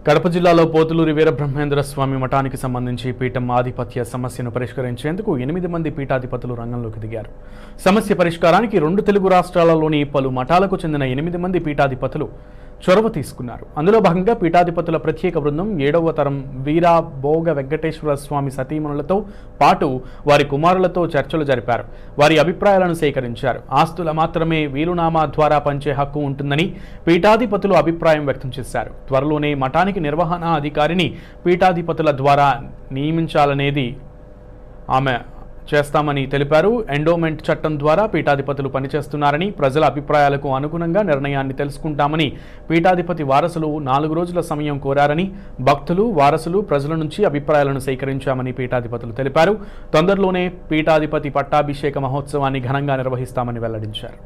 కడప జిల్లాలో పోతులూరి వీరబ్రహ్మేంద్ర స్వామి మఠానికి సంబంధించి పీఠం ఆధిపత్య సమస్యను పరిష్కరించేందుకు 8 మంది పీఠాధిపతులు రంగంలోకి దిగారు. సమస్య పరిష్కారానికి 2 తెలుగు రాష్ట్రాలలోని పలు మఠాలకు చెందిన 8 మంది పీఠాధిపతులు చొరవ తీసుకున్నారు. అందులో భాగంగా పీఠాధిపతుల ప్రత్యేక బృందం 7వ తరం వీరా భోగ వెంకటేశ్వర స్వామి సతీమణులతో పాటు వారి కుమారులతో చర్చలు జరిపారు. వారి అభిప్రాయాలను సేకరించారు. ఆస్తుల మాత్రమే వీలునామా ద్వారా పంచే హక్కు ఉంటుందని పీఠాధిపతులు అభిప్రాయం వ్యక్తం చేశారు. త్వరలోనే మఠానికి నిర్వహణ అధికారిని పీఠాధిపతుల ద్వారా నియమించాలనేది ఆమె చేస్తామని తెలిపారు. ఎండోమెంట్ చట్టం ద్వారా పీఠాధిపతులు పనిచేస్తున్నారని, ప్రజల అభిప్రాయాలకు అనుగుణంగా నిర్ణయాన్ని తెలుసుకుంటామని పీఠాధిపతి వారసులు 4 రోజుల సమయం కోరారని, భక్తులు, వారసులు, ప్రజల నుంచి అభిప్రాయాలను సేకరించామని పీఠాధిపతులు తెలిపారు. తొందరలోనే పీఠాధిపతి పట్టాభిషేక మహోత్సవాన్ని ఘనంగా నిర్వహిస్తామని వెల్లడించారు.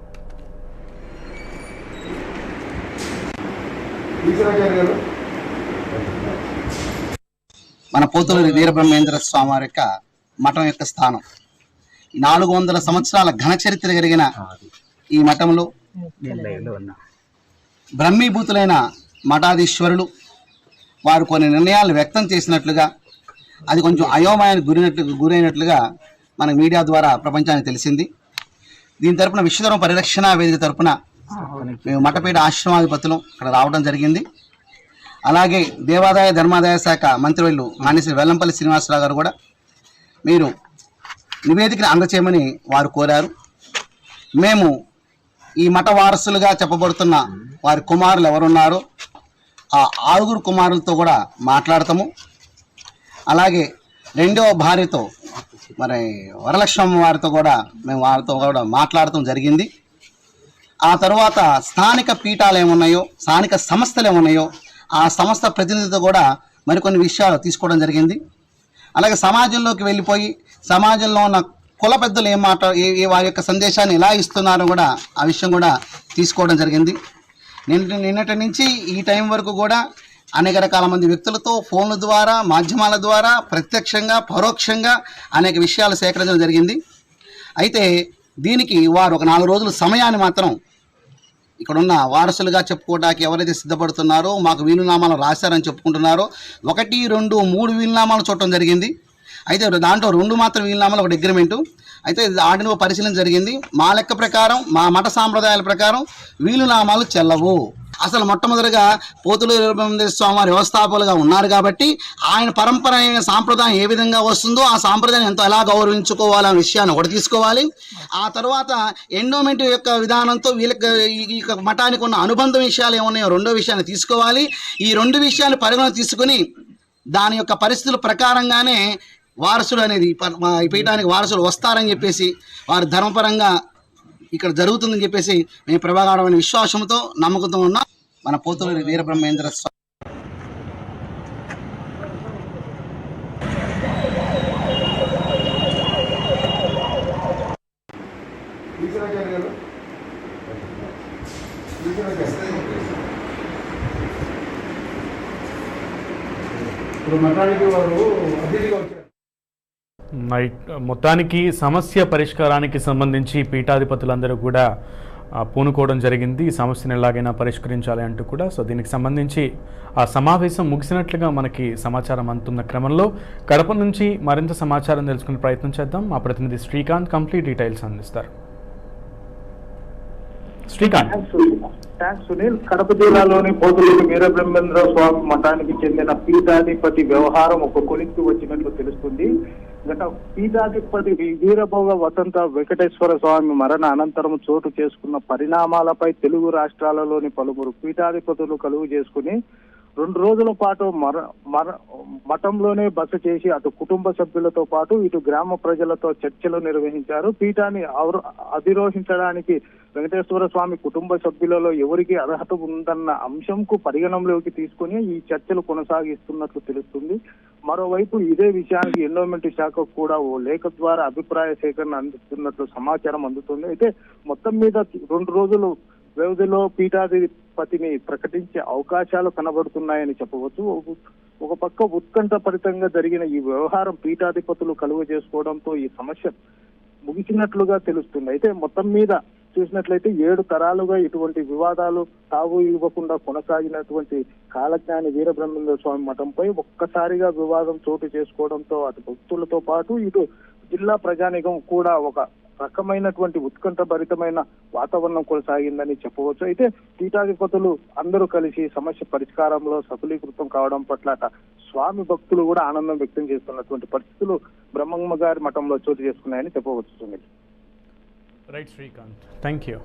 మన పోతులూరి వీరబ్రహ్మేంద్ర స్వామి వారి యొక్క మఠం యొక్క స్థానం 400 సంవత్సరాల ఘన చరిత్ర కలిగిన ఈ మఠంలో బ్రహ్మీభూతులైన మఠాధీశ్వరులు వారు కొన్ని నిర్ణయాలు వ్యక్తం చేసినట్లుగా, అది కొంచెం అయోమయానికి గురైనట్లుగా మన మీడియా ద్వారా ప్రపంచానికి తెలిసింది. దీని తరపున విశ్వధర్మ పరిరక్షణ వేదిక తరపున మేము మఠపీఠ ఆశ్రమాధిపతులు ఇక్కడ రావడం జరిగింది. అలాగే దేవాదాయ ధర్మాదాయ శాఖ మంత్రివర్యులు మాన్యశ్రీ వెల్లంపల్లి శ్రీనివాసరావు గారు కూడా మీరు నివేదికను అందచేయమని వారు కోరారు. మేము ఈ మఠ వారసులుగా చెప్పబడుతున్న వారి కుమారులు ఎవరున్నారో ఆ 6 కుమారులతో కూడా మాట్లాడతాము. అలాగే 2వ భార్యతో మరి వరలక్ష్మమ్మ వారితో కూడా మేము వారితో కూడా మాట్లాడటం జరిగింది. ఆ తర్వాత స్థానిక పీఠాలు ఏమున్నాయో, స్థానిక సంస్థలు ఏమున్నాయో ఆ సంస్థ ప్రతినిధితో కూడా మరికొన్ని విషయాలు తీసుకోవడం జరిగింది. అలాగే సమాజంలోకి వెళ్ళిపోయి సమాజంలో ఉన్న కుల పెద్దలు వారి యొక్క సందేశాన్ని ఎలా ఇస్తున్నారో కూడా ఆ విషయం కూడా తీసుకోవడం జరిగింది. నిన్నటి నుంచి ఈ టైం వరకు కూడా అనేక రకాల మంది వ్యక్తులతో ఫోన్ల ద్వారా, మాధ్యమాల ద్వారా ప్రత్యక్షంగా పరోక్షంగా అనేక విషయాలు సేకరించడం జరిగింది. అయితే దీనికి వారు ఒక 4 రోజుల సమయాన్ని మాత్రం ఇక్కడున్న వారసులుగా చెప్పుకోవడానికి ఎవరైతే సిద్ధపడుతున్నారో, మాకు వీలునామాలు రాశారని చెప్పుకుంటున్నారో 1, 2, 3 వీలునామాలు చూడటం జరిగింది. అయితే దాంట్లో 2 మాత్రం వీలునామాలు, 1 అగ్రిమెంటు. అయితే వాటిని పరిశీలన జరిగింది. మా లెక్క ప్రకారం, మా మఠ సాంప్రదాయాల ప్రకారం వీలునామాలు చెల్లవు. అసలు మొట్టమొదటిగా పోతులూరి వీరబ్రహ్మేంద్ర స్వామి వారి వ్యవస్థాపకులుగా ఉన్నారు కాబట్టి ఆయన పరంపర అయిన సాంప్రదాయం ఏ విధంగా వస్తుందో ఆ సాంప్రదాయం ఎంతో ఎలా గౌరవించుకోవాలనే విషయాన్ని ఒకటి తీసుకోవాలి. ఆ తర్వాత ఎండోమెంట్ యొక్క విధానంతో వీళ్ళకి ఈ మఠానికి ఉన్న అనుబంధ విషయాలు ఏమున్నాయో 2వ విషయాన్ని తీసుకోవాలి. ఈ 2 విషయాన్ని పరిగణన తీసుకుని దాని యొక్క పరిస్థితుల ప్రకారంగానే వారసుడు అనేది ఈ పీఠానికి వారసుడు వస్తారని చెప్పేసి వారి ధర్మపరంగా ఇక్కడ జరుగుతుందని చెప్పేసి మేము ప్రభాగాఢమైన విశ్వాసంతో నమ్మకంతో ఉన్నాం. మన పోతులూరి వీరబ్రహ్మేంద్ర స్వామి మొత్తానికి సమస్య పరిష్కారానికి సంబంధించి పీఠాధిపతులందరూ కూడా పూనుకోవడం జరిగింది. ఈ సమస్యను ఎలాగైనా పరిష్కరించాలి అంటూ కూడా. సో దీనికి సంబంధించి ఆ సమావేశం ముగిసినట్లుగా మనకి సమాచారం అందుతున్న క్రమంలో కడప నుంచి మరింత సమాచారం తెలుసుకునే ప్రయత్నం చేద్దాం. మా ప్రతినిధి శ్రీకాంత్ కంప్లీట్ డీటెయిల్స్ అందిస్తారు. శ్రీకాంత్. సునీల్, కడప జిల్లాలోని పోతులూరి వీరబ్రహ్మేంద్ర స్వామి మఠానికి చెందిన పీఠాధిపతి వ్యవహారం ఒక కొలిక్కి వచ్చినట్లు తెలుస్తుంది. గత పీఠాధిపతి వీరభోగ వసంత వెంకటేశ్వర స్వామి మరణ అనంతరం చోటు చేసుకున్న పరిణామాలపై తెలుగు రాష్ట్రాలలోని పలువురు పీఠాధిపతులు కలుగు చేసుకుని 2 రోజుల పాటు మఠంలోనే బస చేసి అటు కుటుంబ సభ్యులతో పాటు ఇటు గ్రామ ప్రజలతో చర్చలు నిర్వహించారు. పీఠాన్ని అధిరోహించడానికి వెంకటేశ్వర స్వామి కుటుంబ సభ్యులలో ఎవరికి అర్హత ఉందన్న అంశంకు పరిగణనలోకి తీసుకుని ఈ చర్చలు కొనసాగిస్తున్నట్లు తెలుస్తుంది. మరోవైపు ఇదే విషయానికి ఎండోమెంట్ శాఖ కూడా ఓ లేఖ ద్వారా అభిప్రాయ సేకరణ అందిస్తున్నట్లు సమాచారం అందుతుంది. అయితే మొత్తం మీద 2 రోజులు వ్యవధిలో పీఠాధిపతిని ప్రకటించే అవకాశాలు కనబడుతున్నాయని చెప్పవచ్చు. ఒక పక్క ఉత్కంఠభరితంగా జరిగిన ఈ వ్యవహారం పీఠాధిపతులు కలుగ చేసుకోవడంతో ఈ సమస్య ముగిసినట్లుగా తెలుస్తుంది. అయితే మొత్తం మీద చూసినట్లయితే 7 తరాలుగా ఇటువంటి వివాదాలు తావు ఇవ్వకుండా కొనసాగినటువంటి కాలజ్ఞాని వీరబ్రహ్మేంద్ర స్వామి మఠంపై ఒక్కసారిగా వివాదం చోటు చేసుకోవడంతో అటు భక్తులతో పాటు ఇటు జిల్లా ప్రజానికం కూడా ఒక రకమైనటువంటి ఉత్కంఠభరితమైన వాతావరణం కొనసాగిందని చెప్పవచ్చు. అయితే పీఠాధిపతులు అందరూ కలిసి సమస్య పరిష్కారంలో సఫలీకృతం కావడం పట్ల స్వామి భక్తులు కూడా ఆనందం వ్యక్తం చేస్తున్నటువంటి పరిస్థితులు బ్రహ్మమ్మ గారి మఠంలో చోటు చేసుకున్నాయని చెప్పవచ్చు. Right Srikanth, thank you.